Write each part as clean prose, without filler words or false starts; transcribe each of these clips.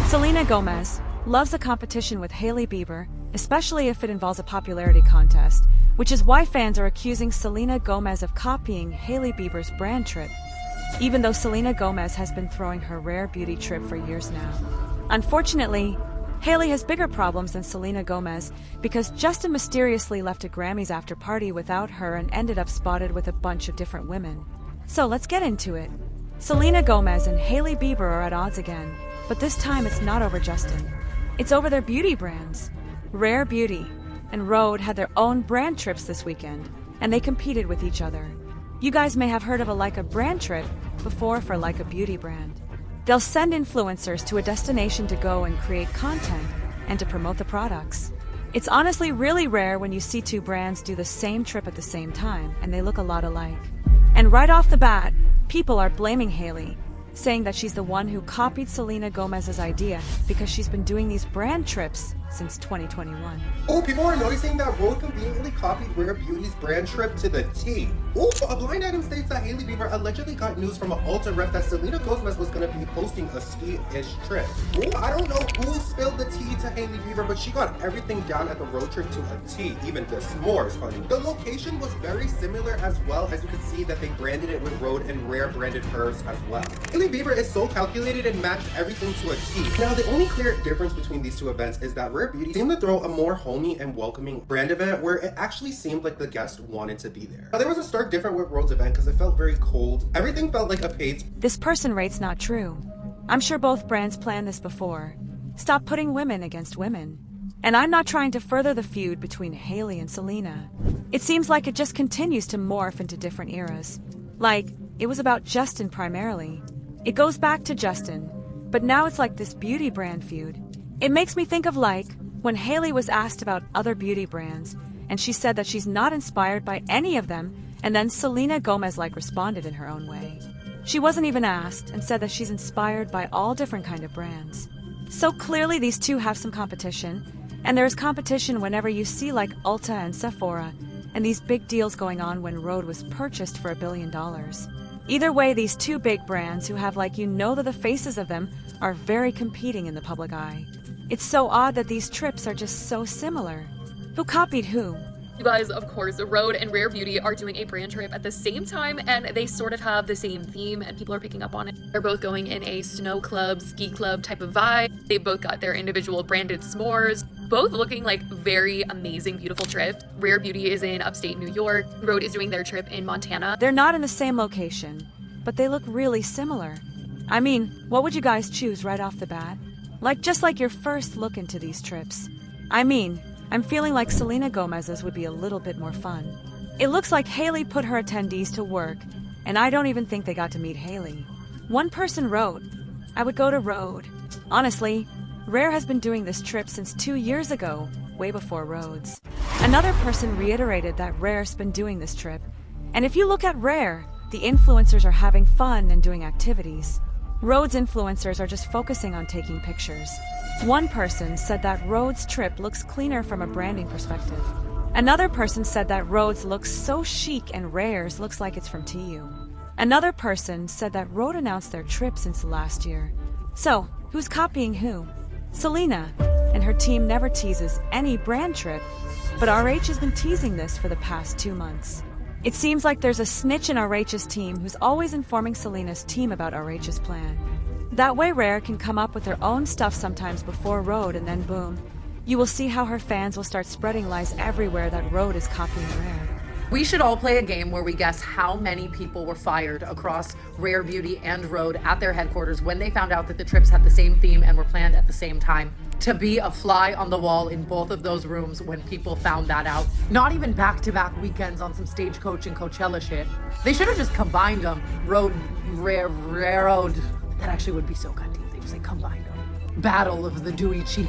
Selena Gomez loves a competition with Hailey Bieber, especially if it involves a popularity contest, which is why fans are accusing Selena Gomez of copying Hailey Bieber's brand trip, even though Selena Gomez has been throwing her rare beauty trip for years now. Unfortunately, Hailey has bigger problems than Selena Gomez because Justin mysteriously left a Grammys after party without her and ended up spotted with a bunch of different women. So let's get into it. Selena Gomez and Hailey Bieber are at odds again, but this time it's not over Justin. It's over their beauty brands. Rare Beauty and Rhode had their own brand trips this weekend, and they competed with each other. You guys may have heard of a brand trip before for a beauty brand. They'll send influencers to a destination to go and create content and to promote the products. It's honestly really rare when you see two brands do the same trip at the same time, and they look a lot alike. And right off the bat, people are blaming Hailey, saying that she's the one who copied Selena Gomez's idea because she's been doing these brand trips since 2021. Oh, people are noticing that Rhode conveniently copied Rare Beauty's brand trip to the T. Oh, a blind item states that Hailey Bieber allegedly got news from an Ulta rep that Selena Gomez was going to be hosting a ski-ish trip. Oh, I don't know who spilled the tea to Hailey Bieber, but she got everything down at the road trip to a T, even the s'mores, honey. The location was very similar as well, as you can see that they branded it with Rhode and Rare branded hers as well. Hailey Bieber is so calculated and matched everything to a T. Now, the only clear difference between these two events is that Rare Beauty seemed to throw a more homey and welcoming brand event where it actually seemed like the guest wanted to be there. Now, there was a stark difference with Rhode's event because it felt very cold. Everything felt like a paid. This person rate's not true. I'm sure both brands planned this before. Stop putting women against women. And I'm not trying to further the feud between Hailey and Selena. It seems like it just continues to morph into different eras. It was about Justin primarily. It goes back to Justin, but now it's like this beauty brand feud. It makes me think of when Hailey was asked about other beauty brands, and she said that she's not inspired by any of them, and then Selena Gomez responded in her own way. She wasn't even asked and said that she's inspired by all different kind of brands. So clearly these two have some competition, and there is competition whenever you see Ulta and Sephora, and these big deals going on when Rhode was purchased for $1 billion. Either way, these two big brands who have that the faces of them are very competing in the public eye. It's so odd that these trips are just so similar. Who copied who? You guys, of course, Rhode and Rare Beauty are doing a brand trip at the same time, and they sort of have the same theme, and people are picking up on it. They're both going in a snow club, ski club type of vibe. They both got their individual branded s'mores, both looking like very amazing, beautiful trips. Rare Beauty is in upstate New York. Rhode is doing their trip in Montana. They're not in the same location, but they look really similar. I mean, what would you guys choose right off the bat? Just your first look into these trips. I mean, I'm feeling like Selena Gomez's would be a little bit more fun. It looks like Hailey put her attendees to work, and I don't even think they got to meet Hailey. One person wrote, I would go to Rhode. Honestly, Rare has been doing this trip since 2 years ago, way before Rhode's. Another person reiterated that Rare's been doing this trip, and if you look at Rare, the influencers are having fun and doing activities. Rhode's influencers are just focusing on taking pictures. One person said that Rhode's trip looks cleaner from a branding perspective. Another person said that Rhode's looks so chic and Rare's looks like it's from TU. Another person said that Rhode announced their trip since last year. So, who's copying who? Selena, and her team never teases any brand trip, but RH has been teasing this for the past 2 months. It seems like there's a snitch in RH's team who's always informing Selena's team about RH's plan. That way Rare can come up with their own stuff sometimes before Rhode, and then boom, you will see how her fans will start spreading lies everywhere that Rhode is copying Rare. We should all play a game where we guess how many people were fired across Rare Beauty and Rhode at their headquarters when they found out that the trips had the same theme and were planned at the same time. To be a fly on the wall in both of those rooms when people found that out. Not even back-to-back weekends on some Stagecoach and Coachella shit. They should have just combined them. Rhode, Rare. That actually would be so cunty if they just combined them. Battle of the dewy cheek.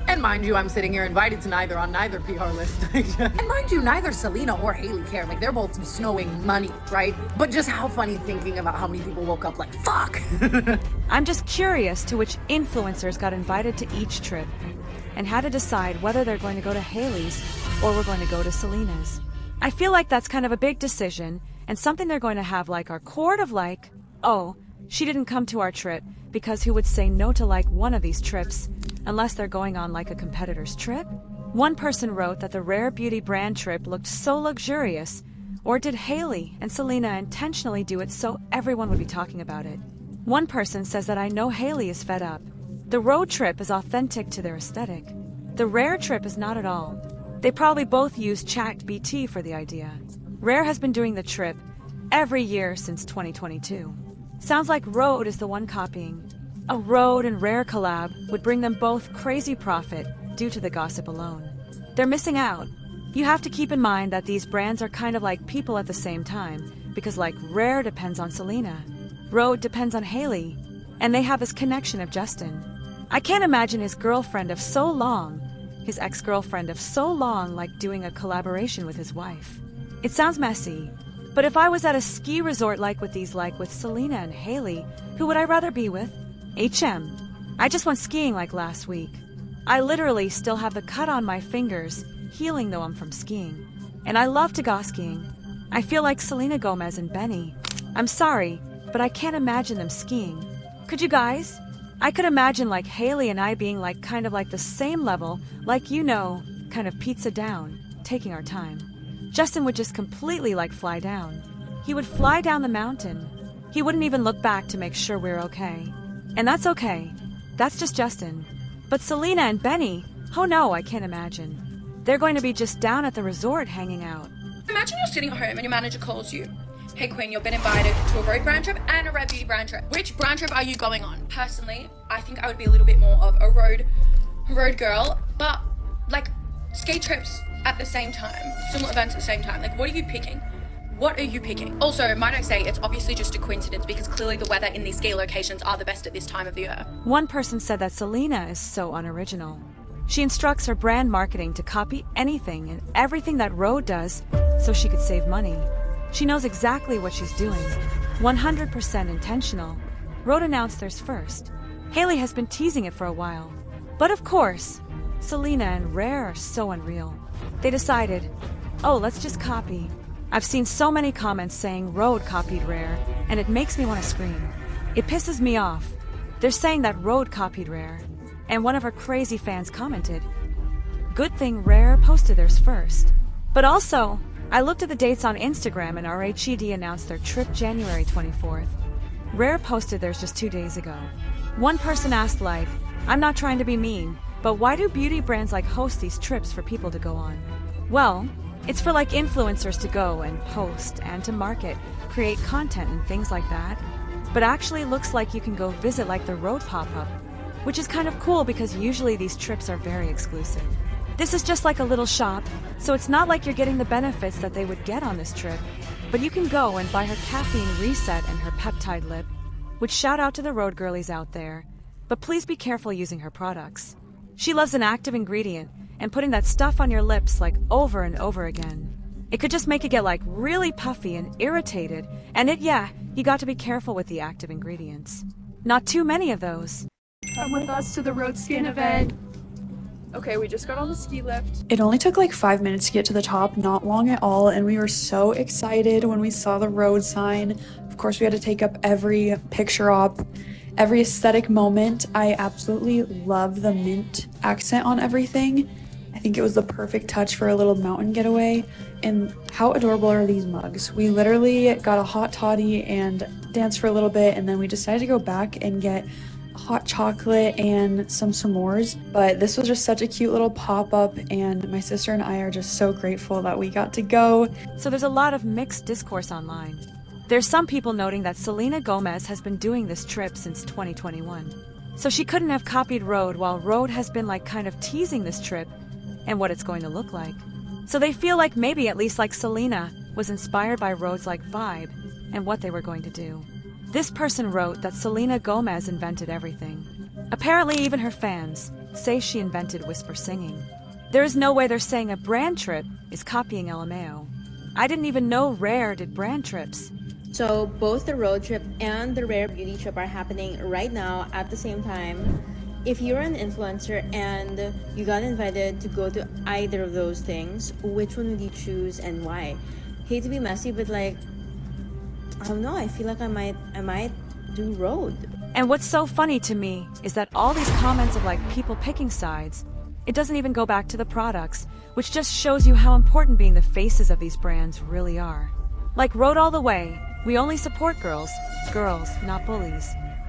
And mind you, I'm sitting here invited to neither on neither PR list. And mind you, neither Selena or Hailey care. They're both snowing money, right? But just how funny thinking about how many people woke up fuck. I'm just curious to which influencers got invited to each trip and how to decide whether they're going to go to Hailey's or we're going to go to Selena's. I feel like that's kind of a big decision and something they're going to have our court of oh, She didn't come to our trip because who would say no to like one of these trips unless they're going on like a competitor's trip? One person wrote that the Rare Beauty brand trip looked so luxurious. Or did Hailey and Selena intentionally do it so everyone would be talking about it? One person says that I know Hailey is fed up. The road trip is authentic to their aesthetic. The Rare trip is not at all. They probably both used ChatGPT for the idea. Rare has been doing the trip every year since 2022. Sounds like Rhode is the one copying. A Rhode and Rare collab would bring them both crazy profit due to the gossip alone. They're missing out. You have to keep in mind that these brands are kind of like people at the same time, because like Rare depends on Selena, Rhode depends on Hailey, and they have this connection of Justin. I can't imagine his ex-girlfriend of so long, like doing a collaboration with his wife. It sounds messy, but if I was at a ski resort like with Selena and Hailey, who would I rather be with? I just went skiing like last week. I literally still have the cut on my fingers, healing though I'm from skiing. And I love to go skiing. I feel like Selena Gomez and Benny. I'm sorry, but I can't imagine them skiing. Could you guys? I could imagine like Hailey and I being like kind of like the same level, like kind of pizza down, taking our time. Justin would just completely like fly down. He would fly down the mountain. He wouldn't even look back to make sure we're okay. And that's okay. That's just Justin. But Selena and Benny, oh no, I can't imagine. They're going to be just down at the resort hanging out. Imagine you're sitting at home and your manager calls you. Hey Queen, you've been invited to a Rhode brand trip and a Rare Beauty brand trip. Which brand trip are you going on? Personally, I think I would be a little bit more of a road girl, but like ski trips at the same time, similar events at the same time. Like, what are you picking? What are you picking? Also, might I say, it's obviously just a coincidence because clearly the weather in these ski locations are the best at this time of the year. One person said that Selena is so unoriginal. She instructs her brand marketing to copy anything and everything that Rhode does so she could save money. She knows exactly what she's doing. 100% intentional. Rhode announced theirs first. Hailey has been teasing it for a while. But of course, Selena and Rare are so unreal. They decided, oh, let's just copy. I've seen so many comments saying Rhode copied Rare, and it makes me want to scream. It pisses me off. They're saying that Rhode copied Rare, and one of her crazy fans commented, good thing Rare posted theirs first. But also, I looked at the dates on Instagram and RHED announced their trip January 24th. Rare posted theirs just 2 days ago. One person asked like, I'm not trying to be mean, but why do beauty brands like host these trips for people to go on? Well, it's for like influencers to go and post and to market, create content and things like that. But actually it looks like you can go visit like the Rhode pop-up, which is kind of cool because usually these trips are very exclusive. This is just like a little shop, so it's not like you're getting the benefits that they would get on this trip, but you can go and buy her caffeine reset and her peptide lip, which shout out to the Rhode girlies out there, but please be careful using her products. She loves an active ingredient and putting that stuff on your lips like over and over again. It could just make it get like really puffy and irritated, and you got to be careful with the active ingredients. Not too many of those. Come with us to the Rhode Skin event. Okay, we just got on the ski lift. It only took like 5 minutes to get to the top, not long at all, and we were so excited when we saw the Rhode sign. Of course, we had to take up every picture op, every aesthetic moment. I absolutely love the mint accent on everything. I think it was the perfect touch for a little mountain getaway. And how adorable are these mugs? We literally got a hot toddy and danced for a little bit, and then we decided to go back and get hot chocolate and some s'mores. But this was just such a cute little pop-up, and my sister and I are just so grateful that we got to go. So there's a lot of mixed discourse online. There's some people noting that Selena Gomez has been doing this trip since 2021. So she couldn't have copied Rhode while Rhode has been like kind of teasing this trip and what it's going to look like. So they feel like maybe at least like Selena was inspired by Rhode's like vibe and what they were going to do. This person wrote that Selena Gomez invented everything. Apparently even her fans say she invented whisper singing. There is no way they're saying a brand trip is copying LMAO. I didn't even know Rare did brand trips. So both the road trip and the Rare Beauty trip are happening right now at the same time. If you're an influencer and you got invited to go to either of those things, which one would you choose and why? Hate to be messy, but like, I don't know, I feel like I might do road. And what's so funny to me is that all these comments of like people picking sides, it doesn't even go back to the products, which just shows you how important being the faces of these brands really are. Like Rhode all the way, we only support girls, not bullies.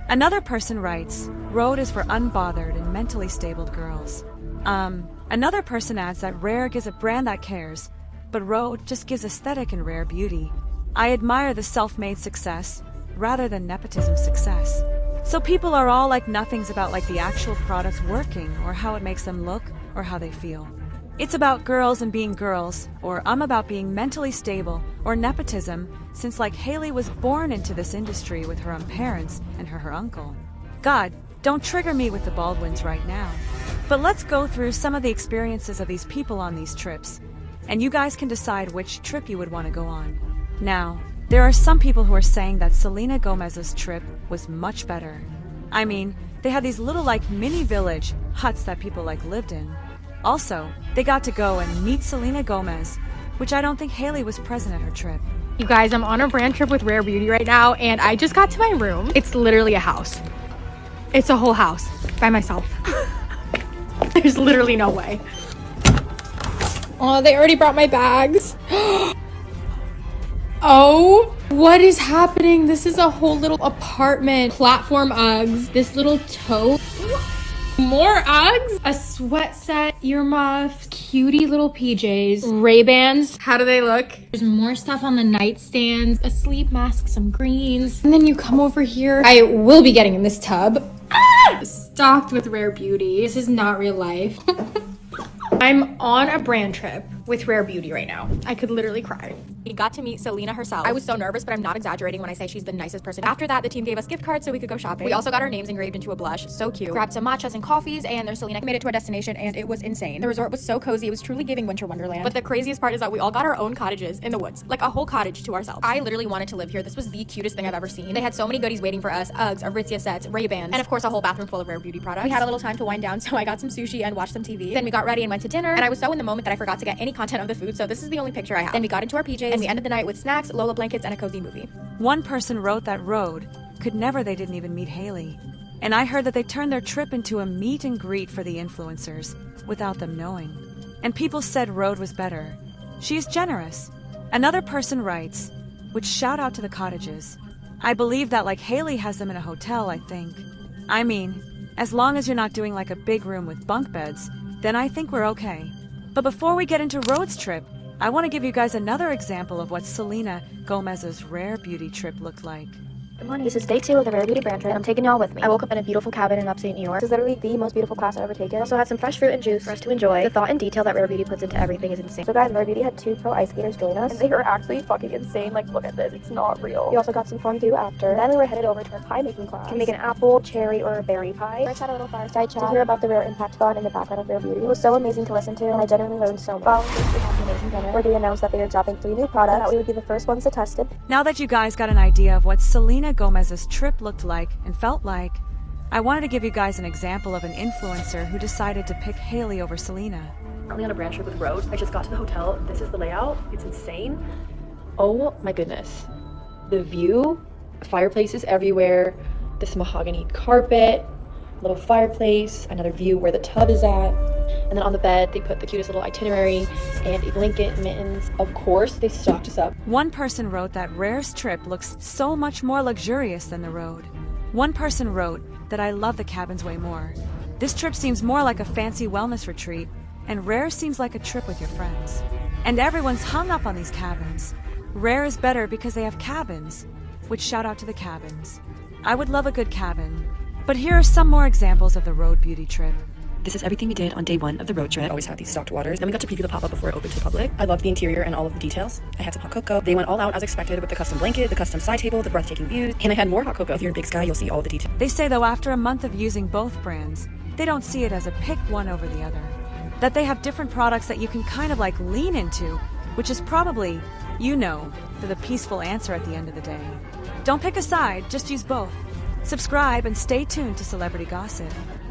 Another person writes, Rhode is for unbothered and mentally stable girls. Another person adds that Rare gives a brand that cares, but Rhode just gives aesthetic and rare beauty. I admire the self-made success rather than nepotism success. So people are all like nothings about like the actual products working or how it makes them look or how they feel. It's about girls and being girls, or I'm about being mentally stable, or nepotism, since like Hailey was born into this industry with her own parents and her uncle. God, don't trigger me with the Baldwins right now. But let's go through some of the experiences of these people on these trips, and you guys can decide which trip you would want to go on. Now, there are some people who are saying that Selena Gomez's trip was much better. I mean, they had these little like mini village huts that people like lived in. Also, they got to go and meet Selena Gomez, which I don't think Hailey was present at her trip. You guys, I'm on a brand trip with Rare Beauty right now, and I just got to my room. It's literally a house. It's a whole house by myself. There's literally no way. Oh, they already brought my bags. Oh, what is happening? This is a whole little apartment. Platform Uggs, this little tote. More Uggs, a sweat set, earmuffs, cutie little PJs, Ray-Bans. How do they look? There's more stuff on the nightstands, a sleep mask, some greens. And then you come over here. I will be getting in this tub. Stocked with Rare Beauty. This is not real life. I'm on a brand trip with Rare Beauty right now. I could literally cry. We got to meet Selena herself. I was so nervous, but I'm not exaggerating when I say she's the nicest person. After that, the team gave us gift cards so we could go shopping. We also got our names engraved into a blush. So cute. Grabbed some matchas and coffees, and there's Selena. Made it to our destination, and it was insane. The resort was so cozy. It was truly giving winter wonderland. But the craziest part is that we all got our own cottages in the woods. Like a whole cottage to ourselves. I literally wanted to live here. This was the cutest thing I've ever seen. They had so many goodies waiting for us. Uggs, Aritzia sets, Ray-Bans, and of course a whole bathroom full of Rare Beauty products. We had a little time to wind down, so I got some sushi and watched some TV. Then we got ready and went to dinner, and I was so in the moment that I forgot to get any content of the food, so this is the only picture I have. Then we got into our PJs, and we ended the night with snacks, Lola blankets, and a cozy movie. One person wrote that Rhode could never they didn't even meet Hailey. And I heard that they turned their trip into a meet and greet for the influencers without them knowing. And people said Rhode was better. She is generous. Another person writes, which shout out to the cottages. I believe that like Hailey has them in a hotel, I think. I mean, as long as you're not doing like a big room with bunk beds, then I think we're okay. But before we get into Rhode's trip, I want to give you guys another example of what Selena Gomez's Rare Beauty trip looked like. Good morning, this is day 2 of the Rare Beauty brand trip, and I'm taking y'all with me. I woke up in a beautiful cabin in upstate New York. This is literally the most beautiful class I've ever taken. I also had some fresh fruit and juice for us to enjoy. The thought and detail that Rare Beauty puts into everything is insane. So guys, Rare Beauty had 2 pro ice skaters join us, and they were actually fucking insane. Like, look at this, it's not real. We also got some fondue after. Then we were headed over to our pie making class. You can make an apple, cherry, or a berry pie. First had a little fireside chat to hear about the Rare Impact Fund and the background of Rare Beauty. It was so amazing to listen to, and I genuinely learned so much. Following this, we had an amazing dinner where they announced that they are dropping 3 new products and that we would be the first ones to test it. Now that you guys got an idea of what Selena Gomez's trip looked like and felt like, I wanted to give you guys an example of an influencer who decided to pick Hailey over Selena. Currently on a brand trip with Rhode. I just got to the hotel. This is the layout. It's insane. Oh my goodness. The view, fireplaces everywhere, this mahogany carpet, little fireplace, another view where the tub is at. And then on the bed, they put the cutest little itinerary and a blanket, mittens. Of course, they stocked us up. One person wrote that Rare's trip looks so much more luxurious than the Rhode. One person wrote that I love the cabins way more. This trip seems more like a fancy wellness retreat, and Rare seems like a trip with your friends. And everyone's hung up on these cabins. Rare is better because they have cabins, which shout out to the cabins. I would love a good cabin. But here are some more examples of the Rhode Beauty trip. This is everything we did on day 1 of the road trip. I always had these stocked waters. Then we got to preview the pop-up before it opened to the public. I loved the interior and all of the details. I had some hot cocoa. They went all out as expected with the custom blanket, the custom side table, the breathtaking views, and I had more hot cocoa. If you're in Big Sky, you'll see all the details. They say though after a month of using both brands, they don't see it as a pick one over the other. That they have different products that you can kind of like lean into, which is probably, you know, the peaceful answer at the end of the day. Don't pick a side, just use both. Subscribe and stay tuned to Celebrity Gossip.